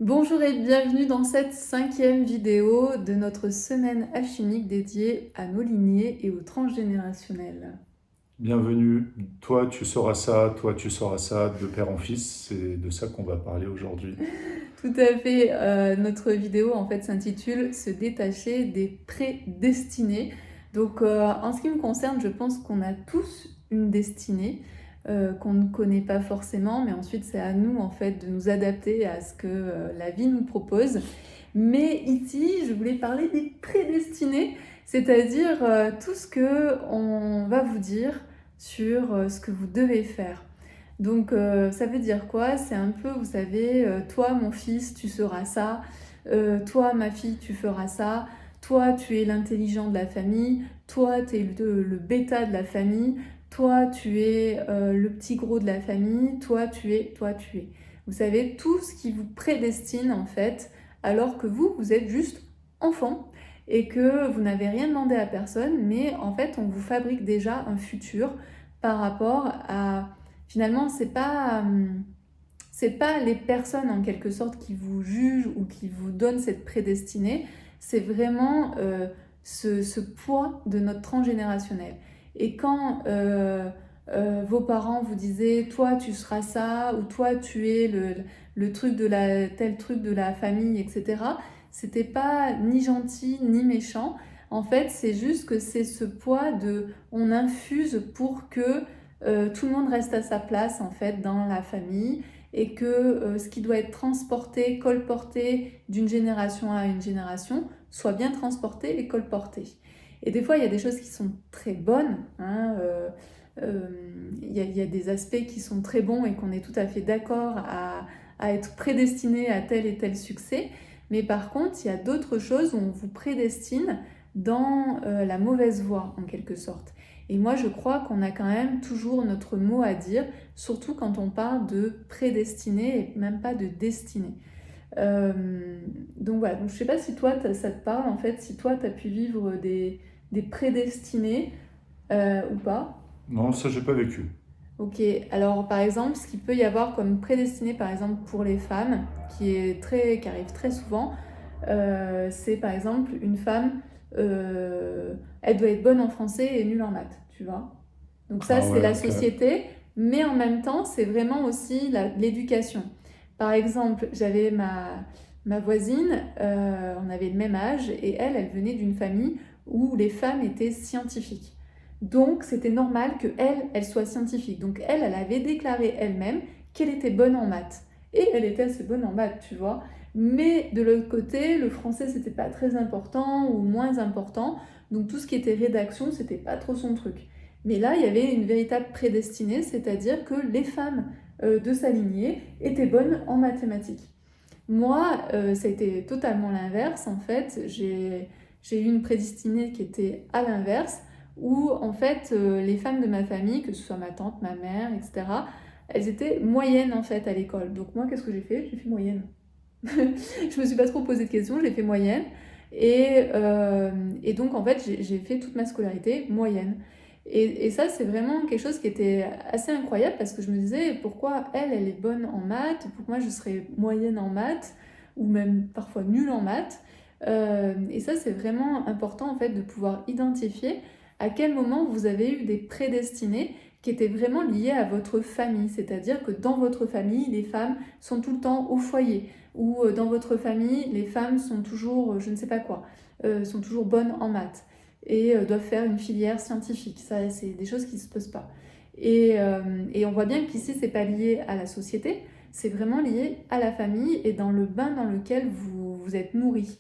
Bonjour et bienvenue dans cette 5e vidéo de notre semaine alchimique dédiée à nos lignées et au transgénérationnel. Bienvenue, toi tu sauras ça, de père en fils, c'est de ça qu'on va parler aujourd'hui. Tout à fait, notre vidéo en fait s'intitule Se détacher des prédestinés. Donc en ce qui me concerne, je pense qu'on a tous une destinée qu'on ne connaît pas forcément, mais ensuite c'est à nous en fait de nous adapter à ce que la vie nous propose. Mais ici, je voulais parler des prédestinés, c'est-à-dire tout ce que on va vous dire sur ce que vous devez faire. Donc ça veut dire quoi? C'est un peu, vous savez, toi mon fils, tu seras ça, toi ma fille, tu feras ça, toi tu es l'intelligent de la famille, toi tu es le bêta de la famille, toi tu es le petit gros de la famille, toi tu es. Vous savez, tout ce qui vous prédestine en fait, alors que vous êtes juste enfant et que vous n'avez rien demandé à personne, mais en fait on vous fabrique déjà un futur par rapport à. Finalement, c'est pas les personnes en quelque sorte qui vous jugent ou qui vous donnent cette prédestinée, c'est vraiment ce poids de notre transgénérationnel. Et quand vos parents vous disaient toi tu seras ça ou toi tu es le truc de la tel truc de la famille, etc. C'était pas ni gentil ni méchant. En fait, c'est juste que c'est ce poids de on infuse pour que tout le monde reste à sa place en fait dans la famille et que ce qui doit être transporté, colporté d'une génération à une génération soit bien transporté et colporté. Et des fois, il y a des choses qui sont très bonnes. Il y a des aspects qui sont très bons et qu'on est tout à fait d'accord à être prédestiné à tel et tel succès. Mais par contre, il y a d'autres choses où on vous prédestine dans la mauvaise voie, en quelque sorte. Et moi, je crois qu'on a quand même toujours notre mot à dire, surtout quand on parle de prédestiné et même pas de destiné. Donc voilà, donc, je sais pas si toi, ça te parle, en fait, si toi, tu as pu vivre des prédestinés ou pas. Non, ça j'ai pas vécu. Ok, alors par exemple, ce qu'il peut y avoir comme prédestiné, par exemple, pour les femmes, qui arrive très souvent, c'est par exemple une femme, elle doit être bonne en français et nulle en maths, tu vois. Donc ça, Ah c'est ouais, la ok. société, mais en même temps, c'est vraiment aussi l'éducation. Par exemple, j'avais ma voisine, on avait le même âge, et elle venait d'une famille où les femmes étaient scientifiques. Donc, c'était normal que elle soit scientifique. Donc, elle avait déclaré elle-même qu'elle était bonne en maths. Et elle était assez bonne en maths, tu vois. Mais de l'autre côté, le français, c'était pas très important ou moins important. Donc, tout ce qui était rédaction, c'était pas trop son truc. Mais là, il y avait une véritable prédestinée, c'est-à-dire que les femmes de sa lignée étaient bonnes en mathématiques. Moi, ça a été totalement l'inverse. En fait, j'ai eu une prédestinée qui était à l'inverse, où en fait, les femmes de ma famille, que ce soit ma tante, ma mère, etc., elles étaient moyennes en fait à l'école. Donc moi, qu'est-ce que j'ai fait? J'ai fait moyenne. Je me suis pas trop posé de questions, j'ai fait moyenne. Et donc en fait, j'ai fait toute ma scolarité moyenne. Et ça, c'est vraiment quelque chose qui était assez incroyable parce que je me disais pourquoi elle est bonne en maths, pourquoi moi je serais moyenne en maths ou même parfois nulle en maths. Et ça, c'est vraiment important en fait de pouvoir identifier à quel moment vous avez eu des prédestinés qui étaient vraiment liés à votre famille. C'est-à-dire que dans votre famille, les femmes sont tout le temps au foyer ou dans votre famille, les femmes sont toujours, je ne sais pas quoi, sont toujours bonnes en maths et doivent faire une filière scientifique. Ça, c'est des choses qui ne se posent pas. Et on voit bien qu'ici, c'est pas lié à la société, c'est vraiment lié à la famille et dans le bain dans lequel vous êtes nourri.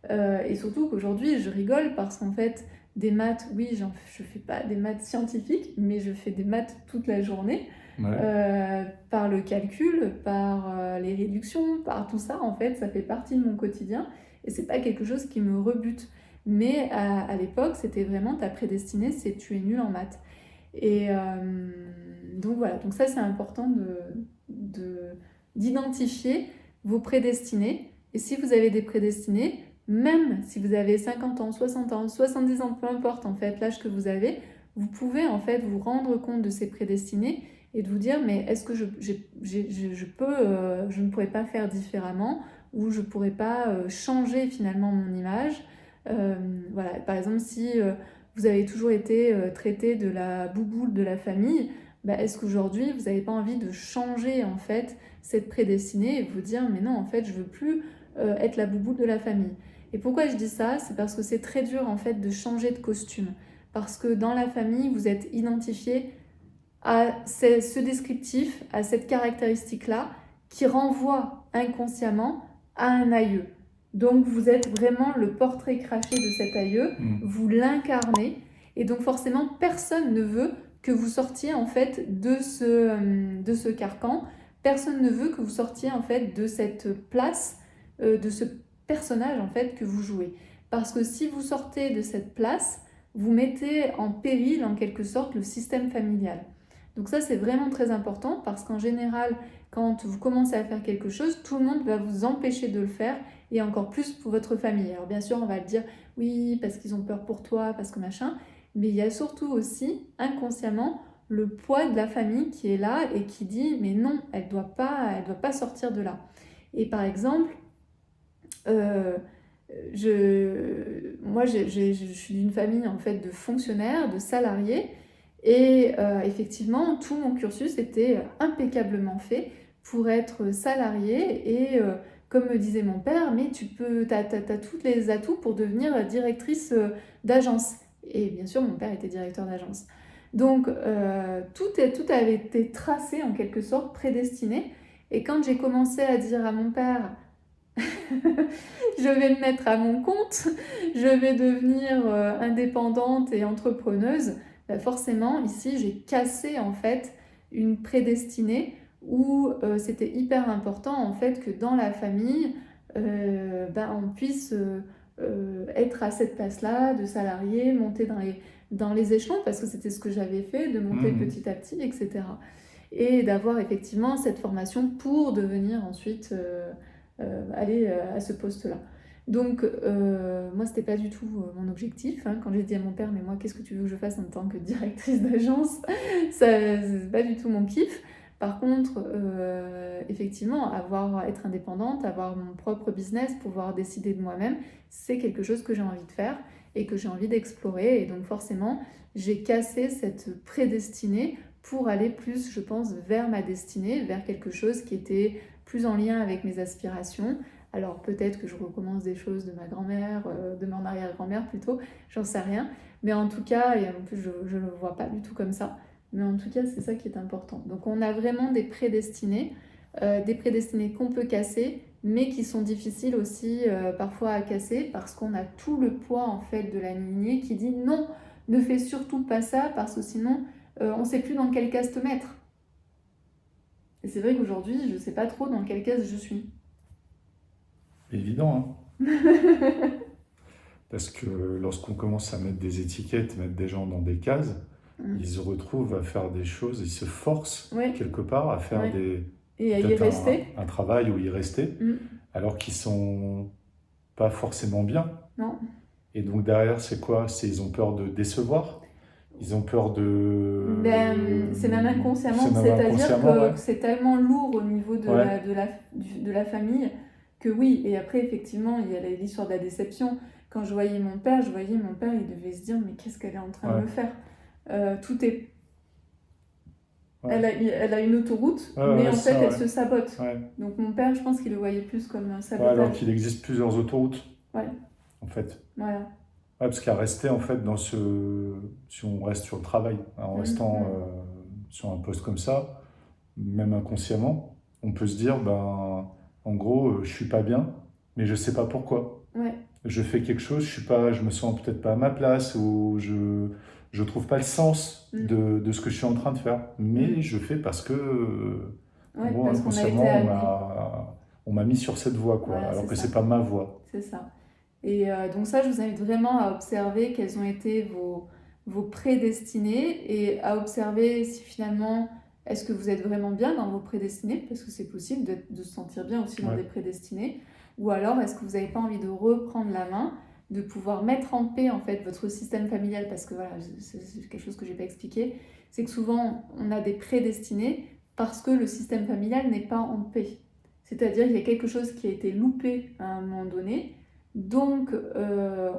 Et surtout qu'aujourd'hui, je rigole parce qu'en fait, des maths, oui, je fais pas des maths scientifiques, mais je fais des maths toute la journée. Ouais. Par le calcul, par les réductions, par tout ça, en fait, ça fait partie de mon quotidien et c'est pas quelque chose qui me rebute. Mais à l'époque, c'était vraiment ta prédestinée, c'est tu es nul en maths. Et donc voilà, donc ça c'est important d'identifier vos prédestinés. Et si vous avez des prédestinés, même si vous avez 50 ans, 60 ans, 70 ans, peu importe en fait l'âge que vous avez, vous pouvez en fait vous rendre compte de ces prédestinés et de vous dire mais est-ce que je peux, je ne pourrais pas faire différemment où je ne pourrais pas changer finalement mon image. Voilà. Par exemple, si vous avez toujours été traité de la bouboule de la famille, est-ce qu'aujourd'hui vous n'avez pas envie de changer en fait cette prédestinée et vous dire mais non, en fait je veux plus être la bouboule de la famille. Et pourquoi je dis ça? C'est parce que c'est très dur en fait de changer de costume. Parce que dans la famille, vous êtes identifié à ce descriptif, à cette caractéristique-là, qui renvoie inconsciemment à un aïeux. Donc vous êtes vraiment le portrait craché de cet aïeux, vous l'incarnez, et donc forcément personne ne veut que vous sortiez en fait de ce carcan, personne ne veut que vous sortiez en fait de cette place, de ce personnage en fait que vous jouez. Parce que si vous sortez de cette place, vous mettez en péril en quelque sorte le système familial. Donc ça c'est vraiment très important parce qu'en général quand vous commencez à faire quelque chose, tout le monde va vous empêcher de le faire et encore plus pour votre famille. Alors bien sûr on va le dire oui parce qu'ils ont peur pour toi, parce que machin, mais il y a surtout aussi inconsciemment le poids de la famille qui est là et qui dit mais non, elle doit pas sortir de là. Et par exemple, moi je suis d'une famille en fait de fonctionnaires, de salariés, et effectivement tout mon cursus était impeccablement fait pour être salarié et comme me disait mon père, mais t'as tous les atouts pour devenir directrice d'agence. Et bien sûr mon père était directeur d'agence. Donc tout avait été tracé en quelque sorte, prédestiné. Et quand j'ai commencé à dire à mon père je vais me mettre à mon compte, je vais devenir indépendante et entrepreneuse, forcément ici j'ai cassé en fait une prédestinée où c'était hyper important en fait que dans la famille on puisse être à cette place-là de salarié, monter dans les échelons parce que c'était ce que j'avais fait, de monter petit à petit, etc. Et d'avoir effectivement cette formation pour devenir ensuite aller à ce poste-là. Donc moi c'était pas du tout mon objectif quand j'ai dit à mon père mais moi qu'est-ce que tu veux que je fasse en tant que directrice d'agence, ça c'est pas du tout mon kiff. Par contre effectivement être indépendante, avoir mon propre business, pouvoir décider de moi-même, c'est quelque chose que j'ai envie de faire et que j'ai envie d'explorer, et donc forcément j'ai cassé cette prédestinée pour aller plus, je pense, vers ma destinée, vers quelque chose qui était plus en lien avec mes aspirations. Alors peut-être que je recommence des choses de ma grand-mère, de mon arrière-grand-mère plutôt, j'en sais rien. Mais en tout cas, et en plus je ne le vois pas du tout comme ça, mais en tout cas c'est ça qui est important. Donc on a vraiment des prédestinés qu'on peut casser, mais qui sont difficiles aussi parfois à casser parce qu'on a tout le poids en fait de la lignée qui dit non, ne fais surtout pas ça parce que sinon on ne sait plus dans quelle case te mettre. Et c'est vrai qu'aujourd'hui, je ne sais pas trop dans quelle case je suis. Évident, hein. Parce que lorsqu'on commence à mettre des étiquettes, mettre des gens dans des cases, ils se retrouvent à faire des choses, ils se forcent quelque part à faire et à y rester. Un travail ou y rester, alors qu'ils sont pas forcément bien. Non. Et donc derrière, c'est quoi? Ils ont peur de décevoir. Ils ont peur de... c'est même inconsciemment, c'est-à-dire que c'est tellement lourd au niveau de la famille que oui. Et après, effectivement, il y a l'histoire de la déception. Quand je voyais mon père, il devait se dire mais qu'est-ce qu'elle est en train de me faire? Tout est... Elle a une autoroute, mais en fait, elle se sabote. Donc mon père, je pense qu'il le voyait plus comme un sabotage. Alors qu'il existe plusieurs autoroutes, en fait. Voilà. Parce qu'à rester, en fait, si on reste sur le travail, en restant sur un poste comme ça, même inconsciemment, on peut se dire, en gros, je suis pas bien, mais je sais pas pourquoi. Je fais quelque chose, je me sens peut-être pas à ma place, ou je trouve pas le sens de ce que je suis en train de faire. Mais je fais parce que, inconsciemment, on m'a mis sur cette voie, quoi, alors que c'est pas ma voie. C'est ça. Et donc ça, je vous invite vraiment à observer quelles ont été vos prédestinées et à observer si finalement, est-ce que vous êtes vraiment bien dans vos prédestinées, parce que c'est possible de se sentir bien aussi dans des prédestinées, ou alors est-ce que vous n'avez pas envie de reprendre la main, de pouvoir mettre en paix en fait votre système familial, parce que voilà, c'est quelque chose que je n'ai pas expliqué, c'est que souvent on a des prédestinées parce que le système familial n'est pas en paix. C'est-à-dire qu'il y a quelque chose qui a été loupé à un moment donné, donc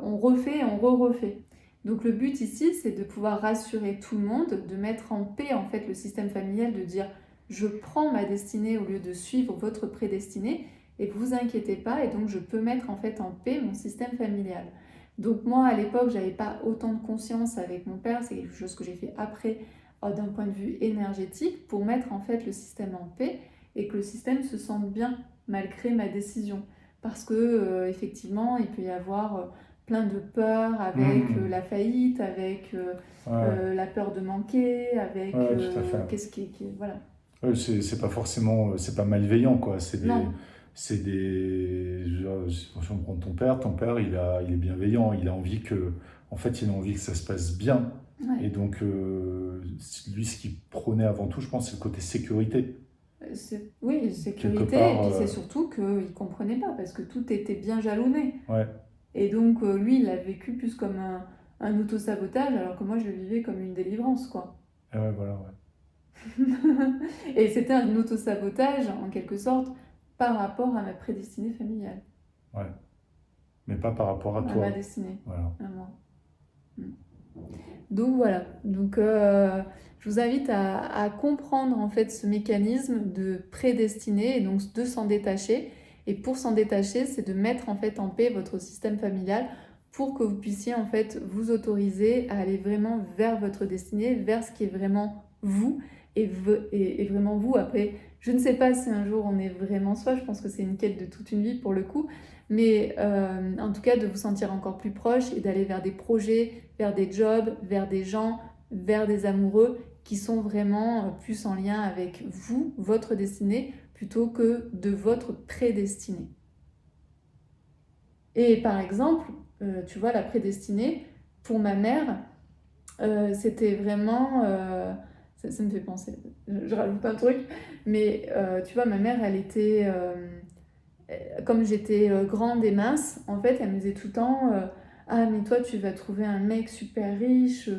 on refait et on refait. Donc le but ici, c'est de pouvoir rassurer tout le monde, de mettre en paix en fait le système familial, de dire je prends ma destinée au lieu de suivre votre prédestinée et vous inquiétez pas, et donc je peux mettre en fait en paix mon système familial. Donc moi à l'époque, j'avais pas autant de conscience avec mon père, c'est quelque chose que j'ai fait après d'un point de vue énergétique pour mettre en fait le système en paix et que le système se sente bien malgré ma décision. Parce que effectivement, il peut y avoir plein de peurs avec la faillite, avec la peur de manquer, avec tout à fait. qu'est-ce qui voilà. C'est pas forcément, c'est pas malveillant, quoi. Non. Si on prend ton père, il est bienveillant, il a envie que, en fait, il a envie que ça se passe bien. Ouais. Et donc, lui, ce qu'il prônait avant tout, je pense, c'est le côté sécurité. Oui, sécurité, Quelque part, et puis c'est surtout qu'il ne comprenait pas, parce que tout était bien jalonné. Ouais. Et donc, lui, il l'a vécu plus comme un auto-sabotage, alors que moi, je le vivais comme une délivrance, quoi. Et ouais, voilà, ouais. Et c'était un auto-sabotage, en quelque sorte, par rapport à ma prédestinée familiale. Ouais. Mais pas par rapport à toi. À ma destinée, Voilà. à moi. Donc voilà, donc je vous invite à comprendre en fait ce mécanisme de prédestinée et donc de s'en détacher. Et pour s'en détacher, c'est de mettre en fait en paix votre système familial pour que vous puissiez en fait vous autoriser à aller vraiment vers votre destinée, vers ce qui est vraiment vous et vraiment vous. Après, je ne sais pas si un jour on est vraiment soi, je pense que c'est une quête de toute une vie pour le coup, mais en tout cas de vous sentir encore plus proche et d'aller vers des projets, vers des jobs, vers des gens, vers des amoureux qui sont vraiment plus en lien avec vous, votre destinée, plutôt que de votre prédestinée. Et par exemple, tu vois, la prédestinée, pour ma mère, c'était vraiment... ça me fait penser, je rajoute un truc, mais tu vois, ma mère, elle était... comme j'étais grande et mince, en fait, elle me disait tout le temps ah, mais toi, tu vas trouver un mec super riche,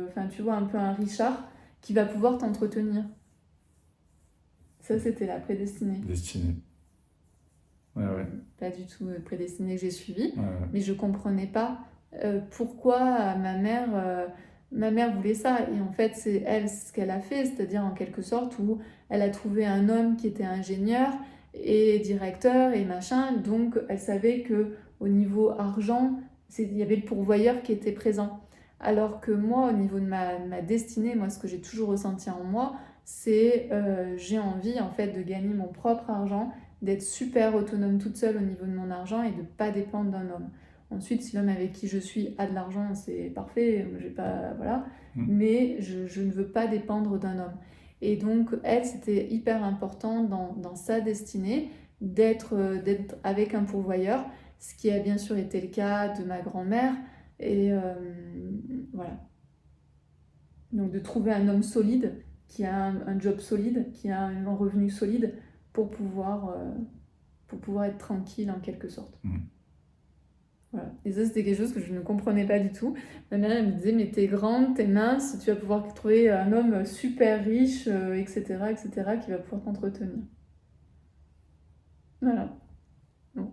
enfin, tu vois, un peu un Richard, qui va pouvoir t'entretenir. Ça, c'était la prédestinée. Destinée. Ouais. Pas du tout prédestinée que j'ai suivie, Ouais. mais je comprenais pas pourquoi ma mère voulait ça. Et en fait, c'est elle ce qu'elle a fait, c'est-à-dire en quelque sorte où elle a trouvé un homme qui était ingénieur et directeur et machin, donc elle savait que au niveau argent, il y avait le pourvoyeur qui était présent. Alors que moi, au niveau de ma destinée, moi, ce que j'ai toujours ressenti en moi, c'est j'ai envie en fait de gagner mon propre argent, d'être super autonome toute seule au niveau de mon argent et de ne pas dépendre d'un homme. Ensuite, si l'homme avec qui je suis a de l'argent, c'est parfait, j'ai pas, voilà. Mais je ne veux pas dépendre d'un homme. Et donc, elle, c'était hyper important dans sa destinée d'être avec un pourvoyeur, ce qui a bien sûr été le cas de ma grand-mère. Et voilà. Donc, de trouver un homme solide, qui a un job solide, qui a un revenu solide, pour pouvoir être tranquille en quelque sorte. Voilà. Et ça, c'était quelque chose que je ne comprenais pas du tout. Ma mère, elle me disait, mais t'es grande, t'es mince, tu vas pouvoir trouver un homme super riche, etc., qui va pouvoir t'entretenir. Voilà. Bon.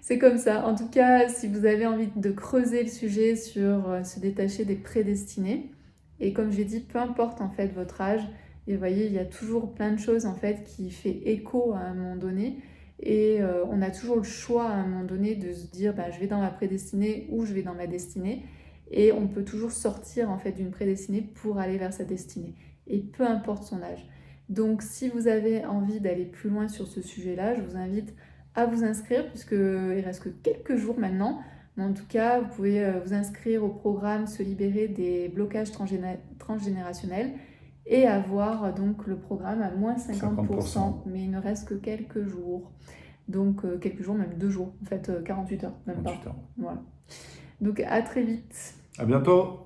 C'est comme ça. En tout cas, si vous avez envie de creuser le sujet sur se détacher des prédestinés, et comme j'ai dit, peu importe en fait votre âge, et vous voyez, il y a toujours plein de choses en fait qui fait écho à un moment donné. Et on a toujours le choix à un moment donné de se dire je vais dans ma prédestinée ou je vais dans ma destinée. Et on peut toujours sortir en fait d'une prédestinée pour aller vers sa destinée. Et peu importe son âge. Donc si vous avez envie d'aller plus loin sur ce sujet-là, je vous invite à vous inscrire puisqu'il reste que quelques jours maintenant. Mais en tout cas, vous pouvez vous inscrire au programme Se libérer des blocages transgénérationnels et avoir donc le programme à moins 50%. Mais il ne reste que quelques jours. Donc quelques jours, même 2 jours, en fait 48 heures, même 48 heures. Voilà. Donc à très vite. À bientôt.